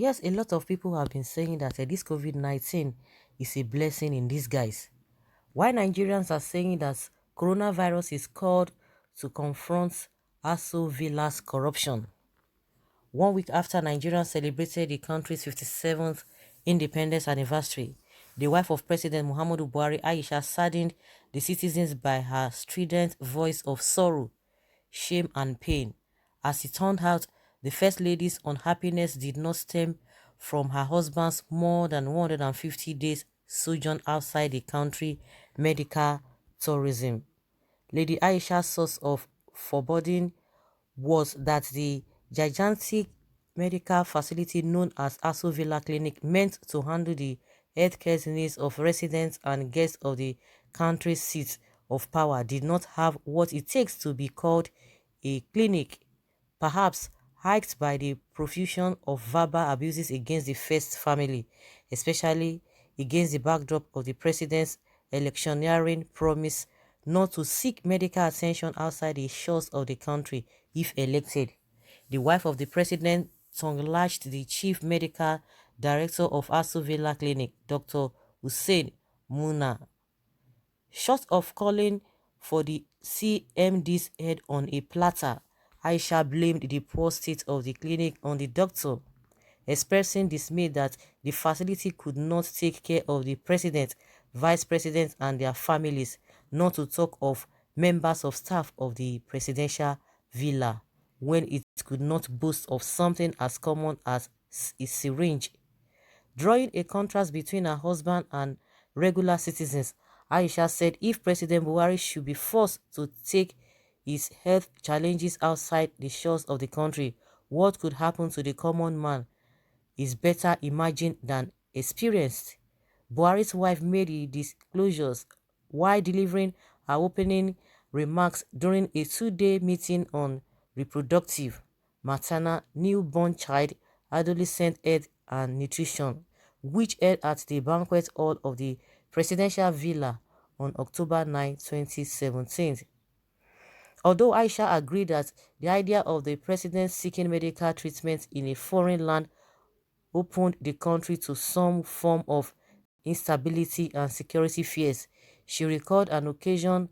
Yes, a lot of people have been saying that this COVID-19 is a blessing in disguise. Why Nigerians are saying that coronavirus is called to confront Aso Villa's corruption. 1 week after Nigeria celebrated the country's 57th independence anniversary, the wife of President Muhammadu Buhari, Aisha, saddened the citizens by her strident voice of sorrow, shame and pain. As it turned out, the First Lady's unhappiness did not stem from her husband's more than 150 days sojourn outside the country medical tourism. Lady Aisha's source of foreboding was that the gigantic medical facility known as Aso Villa Clinic, meant to handle the healthcare needs of residents and guests of the country's seat of power, did not have what it takes to be called a clinic, perhaps hiked by the profusion of verbal abuses against the first family, especially against the backdrop of the president's electioneering promise not to seek medical attention outside the shores of the country if elected. The wife of the president tongue-lashed the chief medical director of Aso Villa Clinic, Dr. Hussein Muna. Short of calling for the CMD's head on a platter, Aisha blamed the poor state of the clinic on the doctor, expressing dismay that the facility could not take care of the president, vice president and their families, not to talk of members of staff of the presidential villa, when it could not boast of something as common as a syringe. Drawing a contrast between her husband and regular citizens, Aisha said if President Buhari should be forced to take his health challenges outside the shores of the country, what could happen to the common man is better imagined than experienced. Buhari's wife made the disclosures while delivering her opening remarks during a two-day meeting on reproductive, maternal, newborn child, adolescent health and nutrition, which held at the banquet hall of the presidential villa on October 9, 2017. Although Aisha agreed that the idea of the president seeking medical treatment in a foreign land opened the country to some form of instability and security fears, she recalled an occasion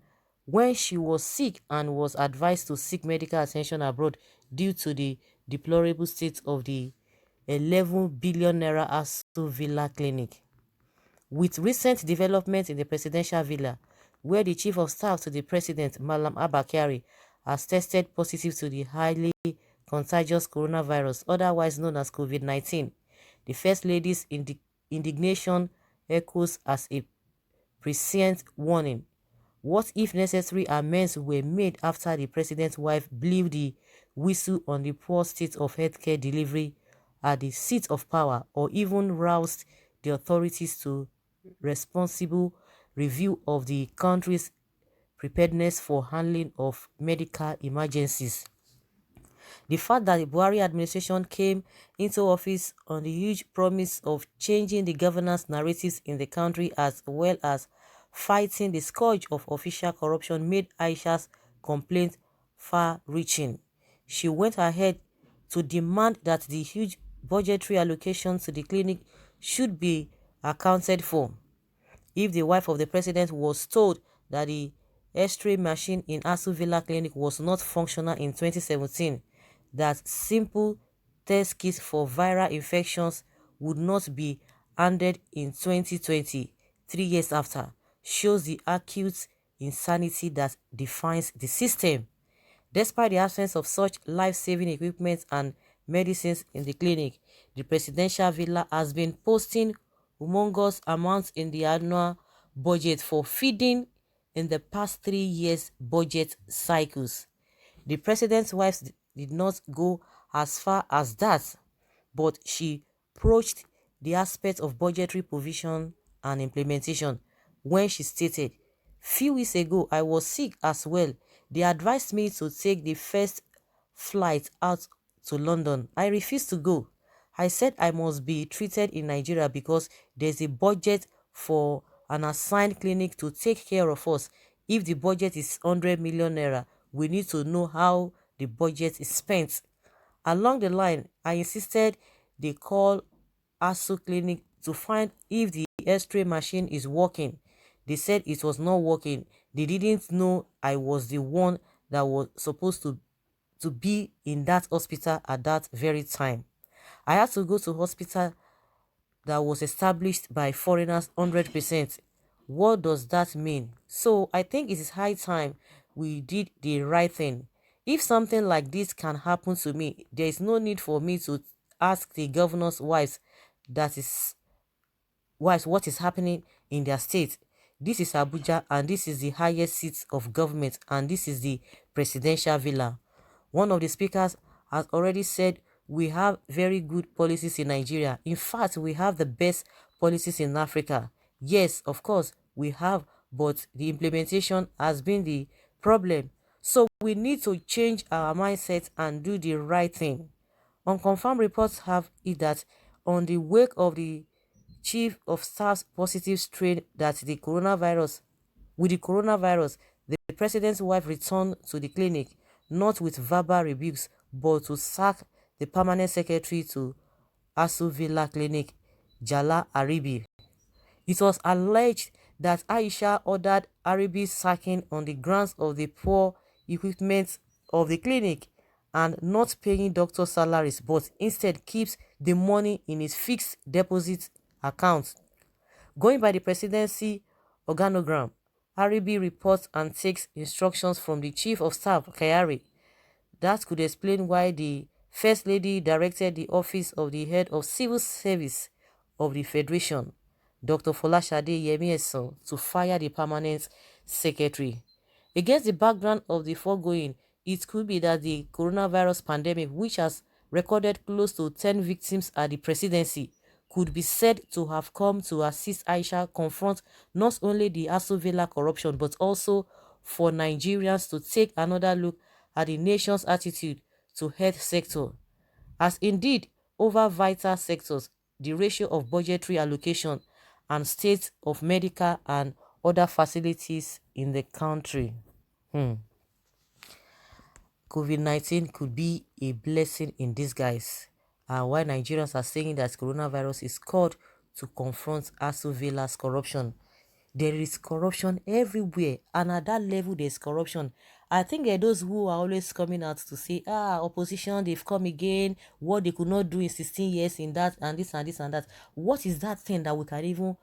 when she was sick and was advised to seek medical attention abroad due to the deplorable state of the 11 billion naira Aso Villa Clinic. With recent developments in the presidential villa, where the chief of staff to the president, Malam Abba Kyari, has tested positive to the highly contagious coronavirus, otherwise known as COVID-19, the First Lady's indignation echoes as a prescient warning. What if necessary amends were made after the president's wife blew the whistle on the poor state of healthcare delivery at the seat of power, or even roused the authorities to responsible review of the country's preparedness for handling of medical emergencies? The fact that the Buhari administration came into office on the huge promise of changing the governance narratives in the country as well as fighting the scourge of official corruption made Aisha's complaint far-reaching. She went ahead to demand that the huge budgetary allocations to the clinic should be accounted for. If the wife of the president was told that the X-ray machine in Aso Villa Clinic was not functional in 2017, that simple test kits for viral infections would not be handed in 2020, 3 years after, shows the acute insanity that defines the system. Despite the absence of such life-saving equipment and medicines in the clinic, the presidential villa has been posting humongous amounts in the annual budget for feeding in the past 3 years' budget cycles. The president's wife did not go as far as that, but she broached the aspect of budgetary provision and implementation when she stated, "Few weeks ago, I was sick as well. They advised me to take the first flight out to London. I refused to go. I said I must be treated in Nigeria because there's a budget for an assigned clinic to take care of us. If the budget is 100 million naira, we need to know how the budget is spent." Along the line, I insisted they call ASU clinic to find if the X-ray machine is working. They said it was not working. They didn't know I was the one that was supposed to be in that hospital at that very time. I had to go to hospital that was established by foreigners 100%. What does that mean? So I think it is high time we did the right thing. If something like this can happen to me, there is no need for me to ask the governor's wives what is happening in their state. This is Abuja, and this is the highest seat of government, and this is the presidential villa. One of the speakers has already said we have very good policies in Nigeria. In fact, we have the best policies in Africa. Yes, of course, we have, but the implementation has been the problem. So we need to change our mindset and do the right thing. Unconfirmed reports have it that on the wake of the chief of staff's positive strain with the coronavirus, the president's wife returned to the clinic, not with verbal rebukes, but to sack the permanent secretary to ASU Villa Clinic, Jala Aribi. It was alleged that Aisha ordered Aribi's sacking on the grounds of the poor equipment of the clinic and not paying doctor salaries, but instead keeps the money in his fixed deposit account. Going by the presidency organogram, Aribi reports and takes instructions from the chief of staff, Kyari. That could explain why the First Lady directed the office of the head of civil service of the Federation, Dr. Folashade Yemieson, to fire the permanent secretary. Against the background of the foregoing, it could be that the coronavirus pandemic, which has recorded close to 10 victims at the presidency, could be said to have come to assist Aisha confront not only the ASU Villa corruption, but also for Nigerians to take another look at the nation's attitude to health sector. As indeed, over vital sectors, the ratio of budgetary allocation and state of medical and other facilities in the country. COVID-19 could be a blessing in disguise. And why Nigerians are saying that coronavirus is called to confront ASU Villa's corruption. There is corruption everywhere, and at that level there's corruption. I think there are those who are always coming out to say, opposition, they've come again, what they could not do in 16 years in that, and this and this and that. What is that thing that we can even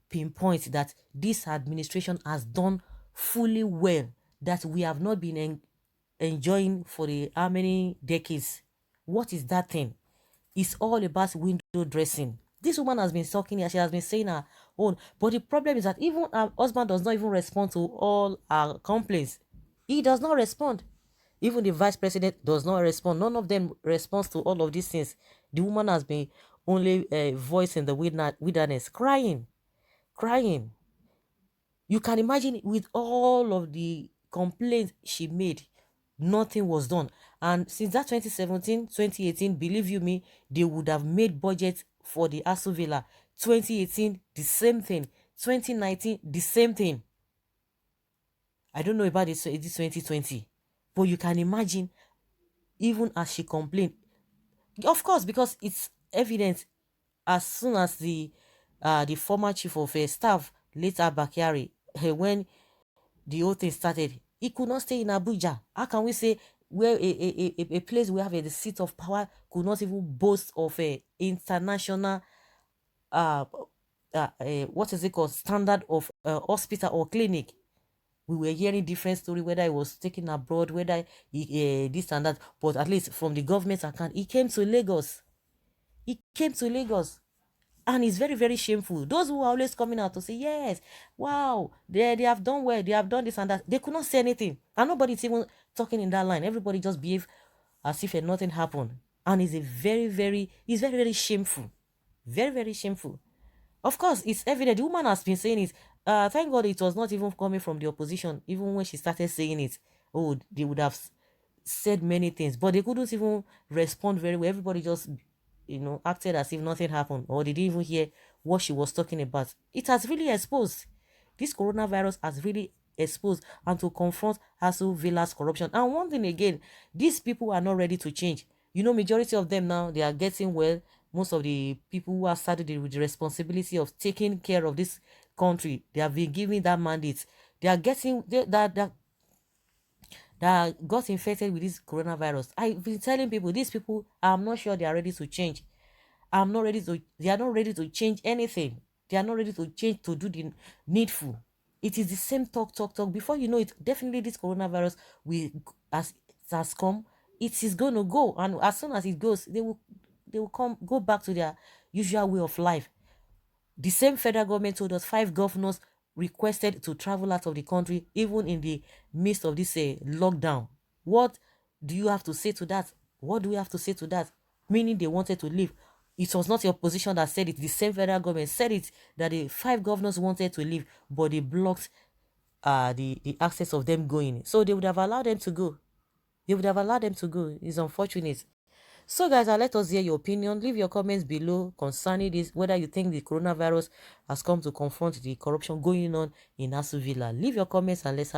pinpoint that this administration has done fully well, that we have not been enjoying for the how many decades? What is that thing? It's all about window dressing. This woman has been talking here, she has been saying her own, but the problem is that even her husband does not even respond to all her complaints. He does not respond. Even the vice president does not respond. None of them responds to all of these things. The woman has been only voicing the wilderness, crying. You can imagine, with all of the complaints she made, nothing was done. And since that 2017, 2018, believe you me, they would have made budget for the ASU Villa. 2018, the same thing. 2019, the same thing. I don't know about this 2020, but you can imagine, even as she complained, of course, because it's evident as soon as the former chief of staff, later Bakari, when the whole thing started, he could not stay in Abuja. How can we say where a place we have the seat of power could not even boast of a international what is it called, standard of hospital or clinic? We were hearing different story, whether it was taken abroad, whether this and that, but at least from the government account, he came to Lagos. And it's very, very shameful. Those who are always coming out to say, yes, wow, they have done well, they have done this and that, they could not say anything. And nobody's even talking in that line. Everybody just behave as if nothing happened. And it's very, very shameful. Very, very shameful. Of course, it's evident. The woman has been saying it. Thank God it was not even coming from the opposition. Even when she started saying it, they would have said many things. But they couldn't even respond very well. Everybody just acted as if nothing happened, or they didn't even hear what she was talking about. It has really exposed. This coronavirus has really exposed and to confront ASU Villa's corruption. And one thing again, these people are not ready to change. Majority of them now, they are getting well. most of the people who are saddled with the responsibility of taking care of this country, they have been given that mandate. They are getting that got infected with this coronavirus. I've been telling people, these people, I'm not sure they are ready to change. They are not ready to change anything. They are not ready to change to do the needful. It is the same talk. Before you know it, definitely this coronavirus will, as it has come, it is going to go. And as soon as it goes, they will go back to their usual way of life. The same federal government told us 5 governors requested to travel out of the country, even in the midst of this lockdown. What do you have to say to that? What do we have to say to that? Meaning they wanted to leave. It was not your opposition that said it. The same federal government said it, that the 5 governors wanted to leave, but they blocked the access of them going. So they would have allowed them to go. It's unfortunate. So guys, let us hear your opinion. Leave your comments below concerning this, whether you think the coronavirus has come to confront the corruption going on in Aso Villa. Leave your comments and let's